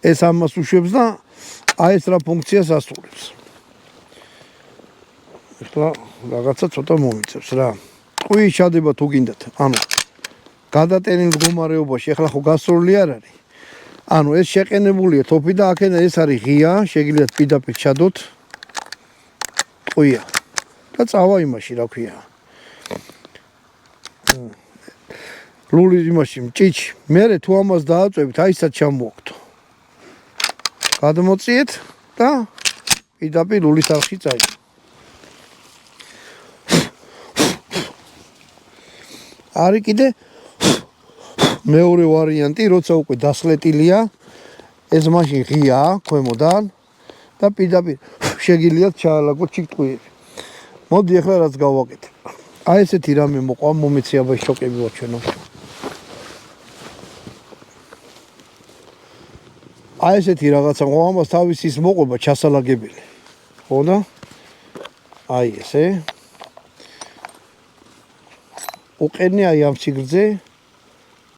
ეს ამას უშვებს და აი ეს რა ფუნქციას ასრულებს. ეხლა რაღაცა ცოტა მომიწევს რა. ტყვი ჩადება თუ გინდათ. ანუ გადატენილ მდგომარეობაში ეხლა ხო გასროლი არ არის. ანუ ეს შეყენებულია თოფი და აქედან ეს არის ღია, შეგიძლიათ პირდაპირ ჩადოთ. ტყვია. და წავა იმაში, რა ქვია. ლულის იმაში ჭიჭი. მერე თუ ამას დააწვევით, აი ისად ჩამოაქვთ. გადმოწიეთ და პირდაპირ ლულის არხში წაიღო. არის კიდე მეორე ვარიანტი, როცა უკვე დასლეტილია, ეს მაშინ ღიაა ქვემოდან და პირდაპირ შეგიძლიათ ჩაალაგოთ ჩიტყვიები. მოდი ახლა რაც გავაკეთებ. აი ესეთი რამე მოყვა მომეციაბაში შოკები ვაჩვენო. აი ესეთი რაღაცა ყო ამას თავის ის მოყვება ჩასალაგებელი. ხო და? აი ესე. უყენე აი ამ სიგრძე